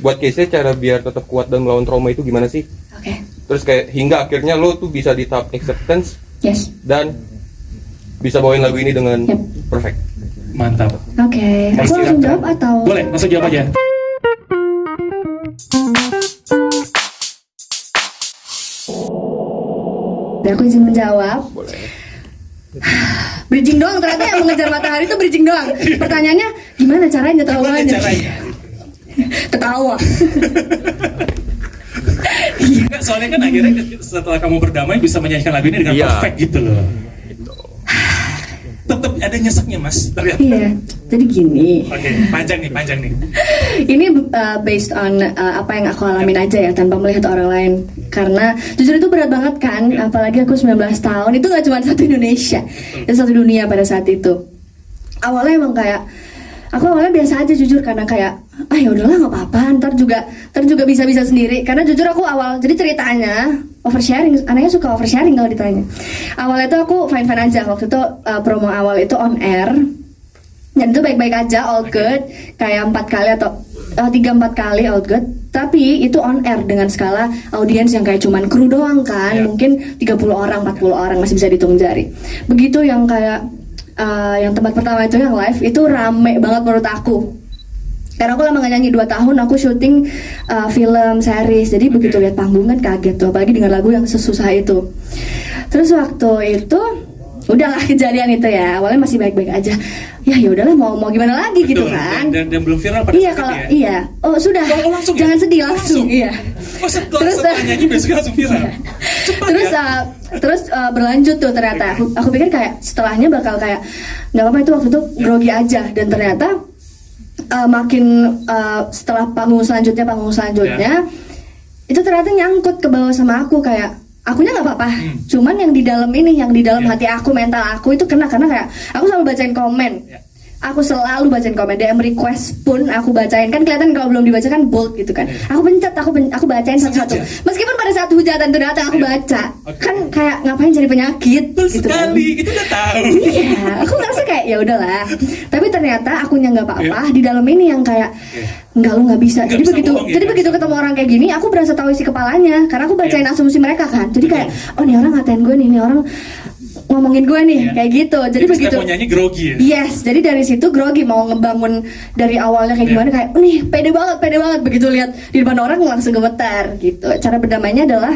buat case-nya cara biar tetap kuat dan melawan trauma itu gimana sih? Oke. Terus kayak hingga akhirnya lo tuh bisa di tahap acceptance Yes. dan bisa bawain lagu ini dengan perfect. Mantap. Oke. Aku langsung jawab atau? Boleh, langsung jawab aja. Aku izin menjawab. Boleh. Bridging doang, ternyata yang mengejar matahari itu bridging doang. Pertanyaannya gimana caranya tahu Gimana aja. caranya? Ketawa. Enggak, soalnya kan akhirnya setelah kamu berdamai bisa menyanyikan lagu ini dengan Iya. perfect gitu loh. Tetap ada nyeseknya mas ternyata. Iya. Jadi gini. Oke, panjang nih. Ini based on apa yang aku alamin aja ya, tanpa melihat orang lain. Karena jujur itu berat banget kan, apalagi aku 19 tahun. Itu gak cuma satu Indonesia, itu satu dunia pada saat itu. Awalnya emang kayak, aku awalnya biasa aja jujur, karena kayak ya udahlah nggak apa-apa, ntar juga bisa sendiri. Karena jujur aku jadi ceritanya oversharing, anaknya suka oversharing kalau ditanya. Awalnya tuh aku fine aja, waktu itu promo awal itu on air. Dan itu baik-baik aja, all good. Kayak 4 kali atau 3-4 kali all good. Tapi itu on air dengan skala audiens yang kayak cuman kru doang kan. Mungkin 30 orang, 40 orang masih bisa dihitung jari. Begitu yang kayak yang tempat pertama itu yang live, itu rame banget menurut aku. Karena aku lama gak nyanyi 2 tahun, aku syuting film, series. Jadi begitu lihat panggung kan kaget tuh, apalagi dengan lagu yang sesusah itu. Terus waktu itu udahlah kejadian itu ya, awalnya masih baik-baik aja. Ya udahlah mau gimana lagi. Betul, gitu kan. Dan belum viral pada iya, saat kalau itu ya. Iya. Oh, sudah. Langsung jangan ya? sedih langsung. Iya. Oh, setelah nyanyi besoknya langsung viral. Cepat Terus berlanjut tuh ternyata. Aku pikir kayak setelahnya bakal kayak nggak apa-apa, itu waktu itu grogi aja, dan ternyata makin setelah panggung selanjutnya itu ternyata nyangkut ke bawah sama aku, kayak akunya nggak apa-apa, cuman yang di dalam hati aku, mental aku itu kena, karena kayak aku selalu bacain komen. Aku selalu bacain komen, DM request pun aku bacain, kan kelihatan kalau belum dibaca kan bold gitu kan. Aku pencet, aku bacain satu-satu. Meskipun pada saat hujatan itu datang aku baca. Kan kayak ngapain cari penyakit gitu sekali, kan. itu udah tahu. Iya, aku ngerasa kayak ya udahlah. Tapi ternyata akunya nggak apa-apa, di dalam ini yang kayak enggak, lu nggak bisa. Jadi begitu ketemu orang kayak gini, aku berasa tahu isi kepalanya, karena aku bacain asumsi mereka kan. Jadi kayak ini orang ngatain gue nih, ini orang ngomongin gue nih, kayak gitu. Jadi begitu mau nyanyi grogi ya? Yes, jadi dari situ grogi, mau ngebangun dari awalnya kayak gimana, kayak nih pede banget. Begitu lihat di depan orang langsung gemetar gitu. Cara berdamainya adalah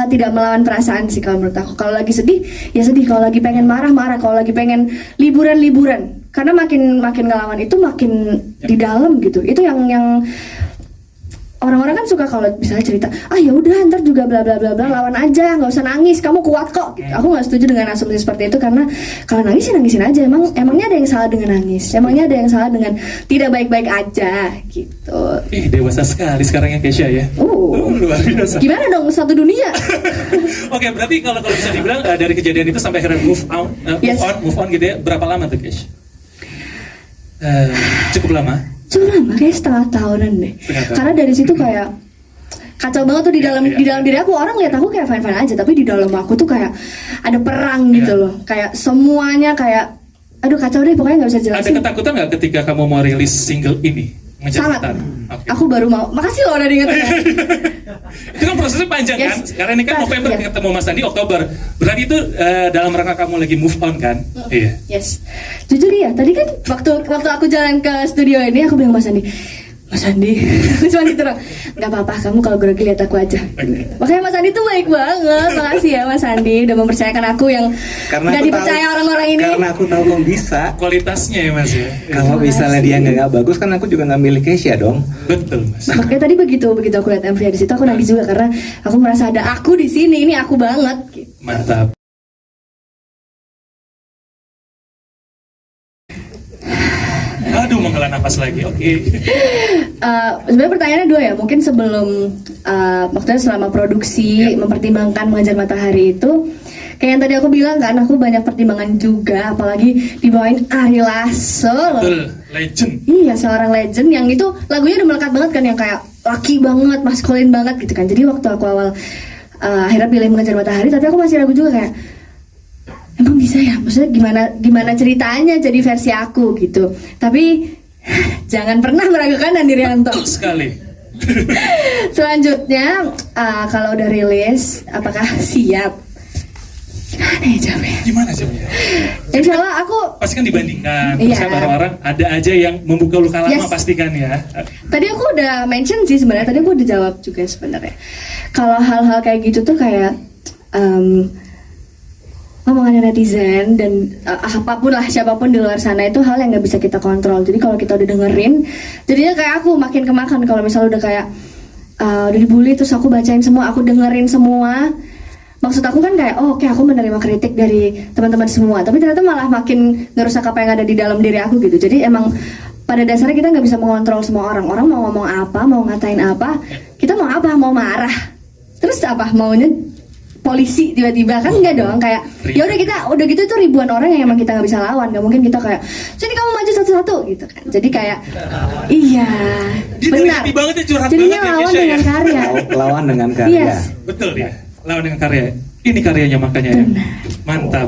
tidak melawan perasaan sih kalau menurut aku. Kalau lagi sedih ya sedih, kalau lagi pengen marah, kalau lagi pengen liburan. Karena makin ngelawan itu makin di dalam gitu. Itu yang orang-orang kan suka kalau misalnya cerita, ya udah ntar juga bla bla bla, lawan aja, nggak usah nangis, kamu kuat kok. Gitu. Aku nggak setuju dengan asumsi seperti itu, karena kalau nangis ya nangisin aja. Emangnya ada yang salah dengan nangis? Emangnya ada yang salah dengan tidak baik-baik aja gitu. Dewasa sekali sekarang ya Kesha ya. Luar biasa. Gimana dong, satu dunia? Oke, berarti kalau bisa dibilang dari kejadian itu sampai akhirnya move on gitu ya, berapa lama tuh Kesha? Cukup lama, kayak setengah tahunan deh. Karena dari situ kayak kacau banget tuh di dalam diri aku. Orang lihat aku kayak fine aja, tapi di dalam aku tuh kayak ada perang gitu loh. Kayak semuanya kayak aduh kacau deh, pokoknya nggak bisa jelasin. Ada ketakutan nggak ketika kamu mau rilis single ini? Sangat. Aku baru mau. Makasih loh udah diingetin. Itu kan prosesnya panjang kan? Karena ini kan November ketemu Mas Andi, Oktober. Berarti itu dalam rangka kamu lagi move on kan? Iya. Yes. Jujur ya, tadi kan waktu aku jalan ke studio ini, aku bilang Mas Andi, aku cuma gitu loh, nggak apa-apa, kamu kalau grogi lihat aku aja. Makanya Mas Andi tuh baik banget. Makasih ya Mas Andi udah mempercayakan aku yang nggak dipercaya orang-orang ini. Karena aku tahu kamu bisa. Kualitasnya ya Mas ya. Kalau misalnya dia nggak bagus kan aku juga nggak milih Kesha dong. Betul Mas. Makanya tadi begitu aku lihat MV di situ, aku nangis juga karena aku merasa ada aku di sini, ini aku banget. Mantap. Aduh, menghela nafas lagi. Oke. Sebenarnya pertanyaannya 2 ya. Mungkin sebelum maksudnya selama produksi mempertimbangkan mengejar matahari itu, kayak yang tadi aku bilang kan, aku banyak pertimbangan juga, apalagi dibawain Ari Lasso loh. Betul, legend. Iya, seorang legend yang itu lagunya udah melekat banget kan, yang kayak laki banget, maskulin banget gitu kan. Jadi waktu aku awal akhirnya pilih mengejar matahari, tapi aku masih ragu juga kayak emang bisa ya, maksudnya gimana ceritanya jadi versi aku gitu. Tapi Jangan pernah meragukan Andi Rianto. Betul sekali. Selanjutnya, kalau udah rilis, apakah siap? Gimana ya jawabnya? Gimana jawabnya? Insya Allah aku Pasti kan dibandingkan. Iya. Terus kan orang-orang ada aja yang membuka luka lama Yes. pastikan ya. tadi aku udah mention sih sebenarnya. Tadi aku udah jawab juga sebenarnya. Kalau hal-hal kayak gitu tuh kayak omongan netizen dan apapun lah, siapapun di luar sana itu hal yang nggak bisa kita kontrol. Jadi kalau kita udah dengerin, jadinya kayak aku makin kemakan. Kalau misalnya udah kayak udah dibully terus aku bacain semua, aku dengerin semua. Maksud aku kan kayak, oh oke, aku menerima kritik dari teman-teman semua, tapi ternyata malah makin ngerusak apa yang ada di dalam diri aku gitu. Jadi emang pada dasarnya kita nggak bisa mengontrol semua orang. Orang mau ngomong apa, mau ngatain apa, kita mau apa, mau marah, terus apa maunya polisi tiba-tiba kan enggak dong. Kayak ya udah gitu itu ribuan orang yang emang kita nggak bisa lawan. Nggak mungkin kita kayak sini kamu maju satu-satu gitu kan. Jadi kayak iya Dia benar. happy banget ya, curhat Jadinya banget ya, lawan Kesha dengan ya. karya. Lawan dengan karya. Yes. Betul ya. Lawan dengan karya. Ini karyanya makanya ya. Mantap.